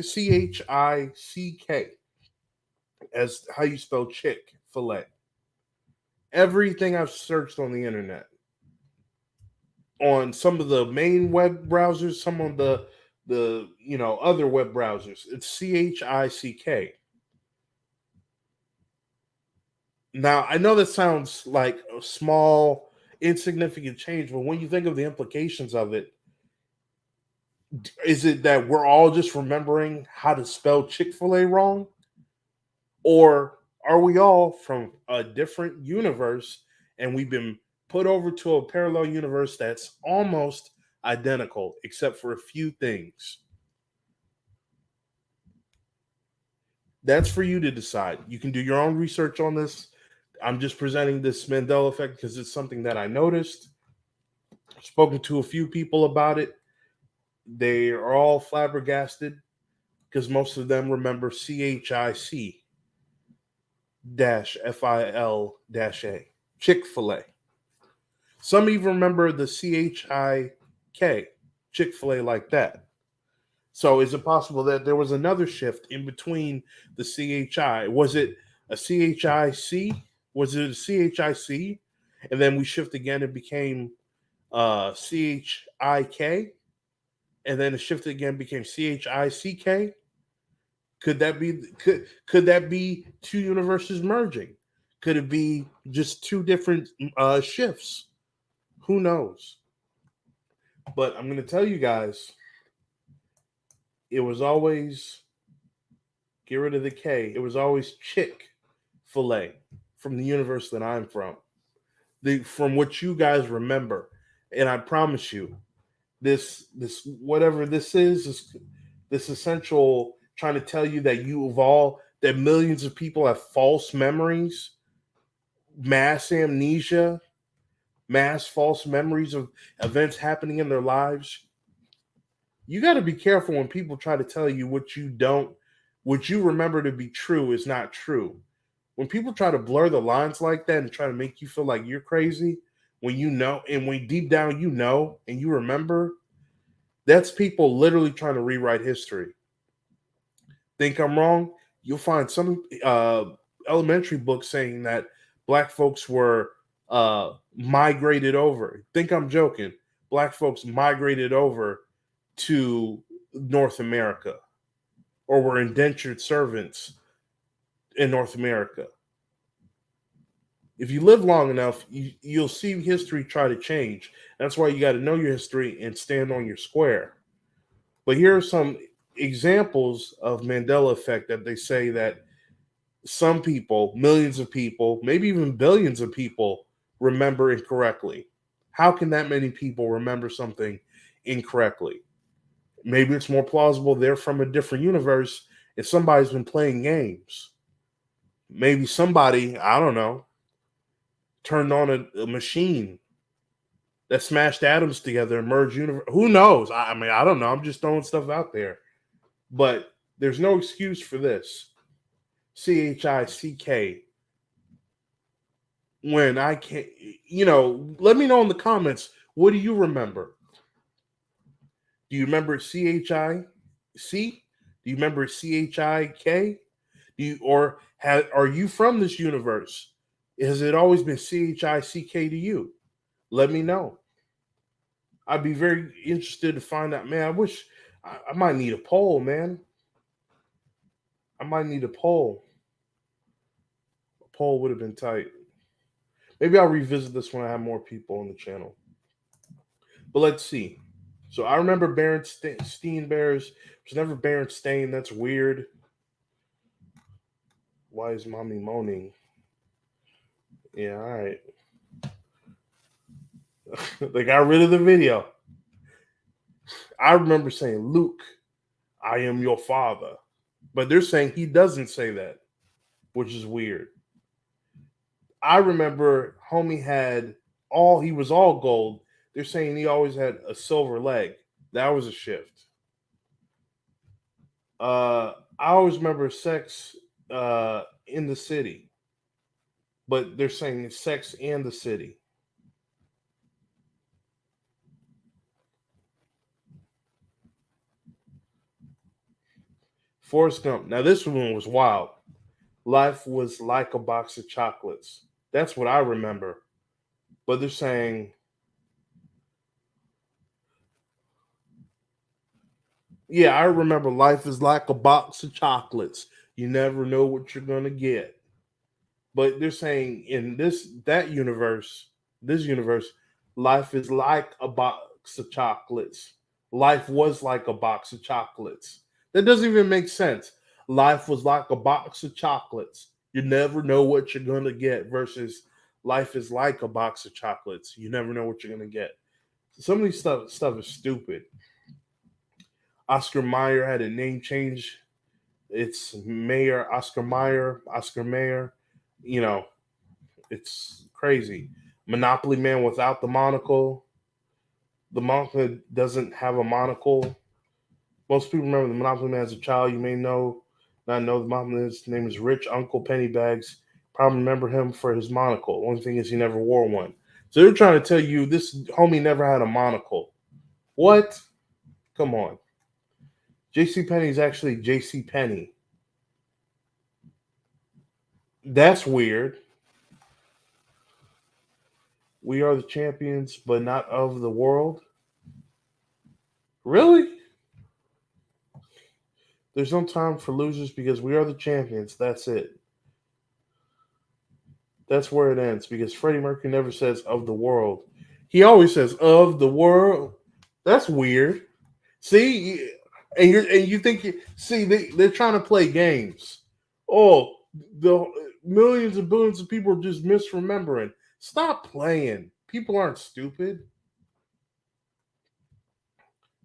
A: as how you spell Chick-fil-A. Everything I've searched on the internet, on some of the main web browsers, some of the other web browsers, it's CHICK. Now, I know that sounds like a small, insignificant change, but when you think of the implications of it, is it that we're all just remembering how to spell Chick-fil-A wrong? Or are we all from a different universe and we've been put over to a parallel universe that's almost identical, except for a few things? That's for you to decide. You can do your own research on this. I'm just presenting this Mandela effect because it's something that I noticed. I've spoken to a few people about it. They are all flabbergasted because most of them remember CHIC dash FIL dash A, Chick-fil-A. Some even remember the CHIK, Chick-fil-A, like that. So is it possible that there was another shift in between the CHI? Was it a CHIC? Was it a CHIC? And then we shift again and became CHIK? And then it shifted again, became CHICK? Could that be two universes merging? Could it be just two different shifts? Who knows? But I'm going to tell you guys, it was always, get rid of the K, it was always Chick. fillet from the universe that I'm from, from what you guys remember. And I promise you, this whatever this is, this essential trying to tell you that you evolve, that millions of people have false memories, mass amnesia, mass false memories of events happening in their lives. You got to be careful when people try to tell you what you remember to be true is not true. When people try to blur the lines like that and try to make you feel like you're crazy, when you know, and when deep down you know and you remember, that's people literally trying to rewrite history. Think I'm wrong? You'll find some elementary books saying that black folks were migrated over. Think I'm joking? Black folks migrated over to North America or were indentured servants in North America. If you live long enough, you'll see history try to change. That's why you got to know your history and stand on your square. But here are some examples of Mandela effect that they say that some people, millions of people, maybe even billions of people remember incorrectly. How can that many people remember something incorrectly? Maybe it's more plausible they're from a different universe and somebody's been playing games. Maybe somebody, I don't know, turned on a machine that smashed atoms together and merged universe. Who knows? I mean, I don't know. I'm just throwing stuff out there. But there's no excuse for this. CHICK. When I can't, let me know in the comments. What do you remember? Do you remember CHIC? Do you remember CHIK? Are you from this universe? Has it always been CHICK to you? Let me know. I'd be very interested to find out. Man, I wish I might need a poll, man. I might need a poll. A poll would have been tight. Maybe I'll revisit this when I have more people on the channel. But let's see. So I remember Berenstein Bears. There's never Berenstain. That's weird. Why is mommy moaning? Yeah, all right. They got rid of the video. I remember saying, Luke, I am your father. But they're saying he doesn't say that, which is weird. I remember homie he was all gold. They're saying he always had a silver leg. That was a shift. I always remember sex in the city. But they're saying it's sex and the city. Forrest Gump. Now this one was wild. Life was like a box of chocolates. That's what I remember. But they're saying, yeah, I remember life is like a box of chocolates. You never know what you're gonna get. But they're saying in this universe, life is like a box of chocolates. Life was like a box of chocolates. That doesn't even make sense. Life was like a box of chocolates. You never know what you're gonna get versus life is like a box of chocolates. You never know what you're gonna get. Some of these stuff is stupid. Oscar Mayer had a name change. It's Mayor Oscar Mayer, Oscar Mayer. It's crazy. Monopoly Man without the monocle. The Monopoly doesn't have a monocle. Most people remember the Monopoly Man as a child. You may not know the Monopoly Man's name is Rich Uncle Pennybags. Probably remember him for his monocle. Only thing is he never wore one. So they're trying to tell you this homie never had a monocle. What? Come on. J.C. Penney is actually J.C. Penney. That's weird. We are the champions, but not of the world. Really? There's no time for losers because we are the champions. That's it. That's where it ends because Freddie Mercury never says of the world. He always says of the world. That's weird. See, and you think they're trying to play games. Oh, millions and billions of people are just misremembering. Stop playing. People aren't stupid.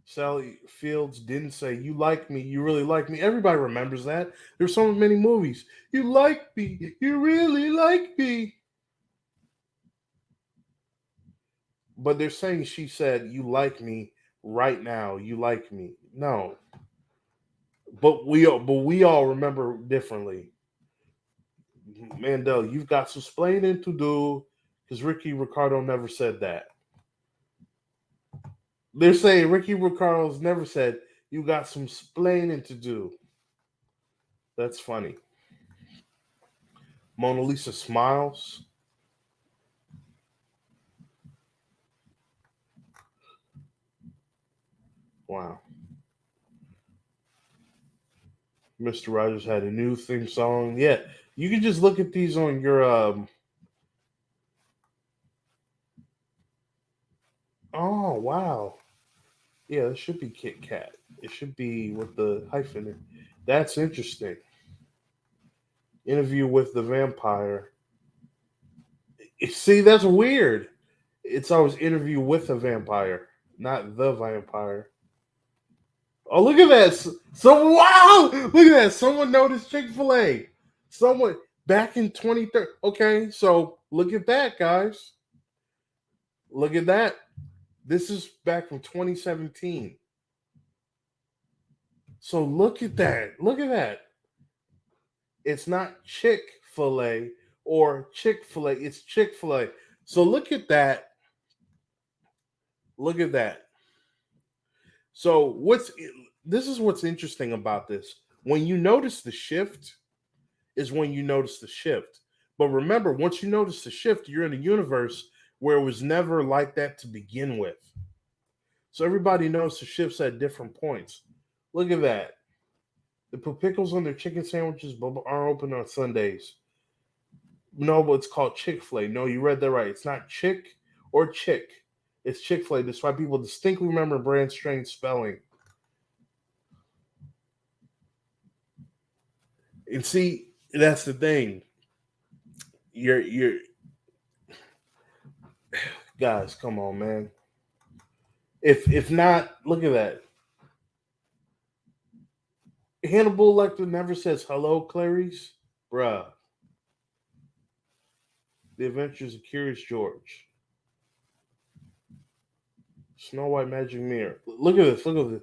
A: Sally Fields didn't say, "You like me, you really like me." Everybody remembers that. There's so many movies. You like me, you really like me. But they're saying she said, "You like me right now, you like me." No. But we all remember differently. Mandel, you've got some splaining to do because Ricky Ricardo never said that. They're saying Ricky Ricardo's never said, "You got some splaining to do." That's funny. Mona Lisa smiles. Wow. Mr. Rogers had a new theme song. Yeah, you can just look at these on your. Oh wow. Yeah, it should be Kit Kat. It should be with the hyphen. That's interesting. Interview with the vampire. See, that's weird. It's always interview with a vampire, not the vampire. Oh, look at that! So wow, look at that. Someone noticed Chick-fil-A. Someone back in 2030. Okay, so look at that, guys. Look at that. This is back from 2017. So look at that. Look at that. It's not Chick-fil-A or Chick-fil-A. It's Chick-fil-A. So look at that. Look at that. So this is what's interesting about this. When you notice the shift is when you notice the shift. But remember, once you notice the shift, you're in a universe where it was never like that to begin with. So everybody knows the shifts at different points. Look at that. They put pickles on their chicken sandwiches, but aren't open on Sundays. No, but it's called Chick-fil-A. No, you read that right. It's not Chick or Chick. It's Chick-fil-A. That's why people distinctly remember brand strange spelling. And see, that's the thing. You're guys, come on, man. If not, look at that. Hannibal Lecter never says hello, Clarice. Bruh. The Adventures of Curious George. Snow White Magic Mirror. Look at this. Look at this.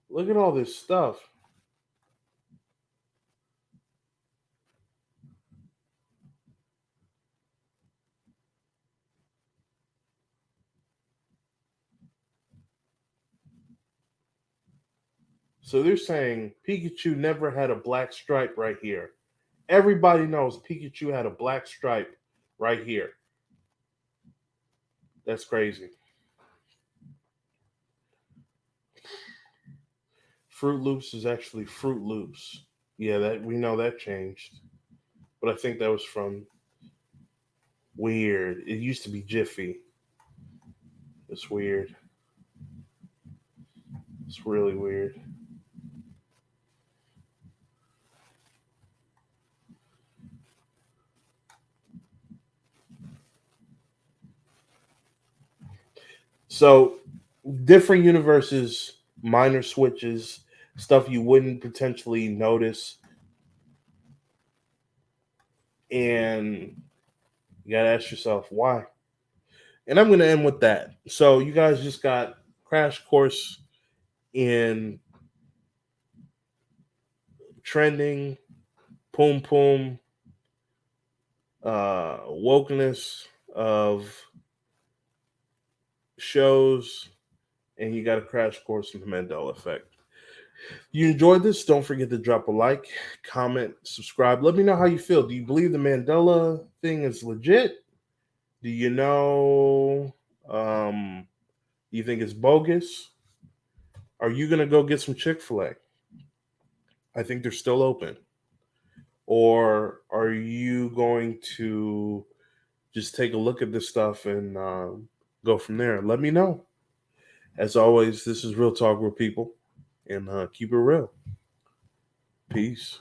A: Look at all this stuff. So they're saying Pikachu never had a black stripe right here. Everybody knows Pikachu had a black stripe right here. That's crazy. Fruit Loops is actually Fruit Loops. Yeah, that we know that changed. But I think that was from weird. It used to be Jiffy. It's weird. It's really weird. So different universes, minor switches, stuff you wouldn't potentially notice, and you gotta ask yourself why. And I'm gonna end with that. So you guys just got crash course in trending, poom poom, wokeness of shows, and you got a crash course in the Mandela effect. You enjoyed this? Don't forget to drop a like, comment, subscribe. Let me know how you feel. Do you believe the Mandela thing is legit? Do you know? Do you think it's bogus? Are you gonna go get some Chick-fil-A? I think they're still open. Or are you going to just take a look at this stuff and go from there? Let me know. As always, this is Real Talk with People, and keep it real. Peace.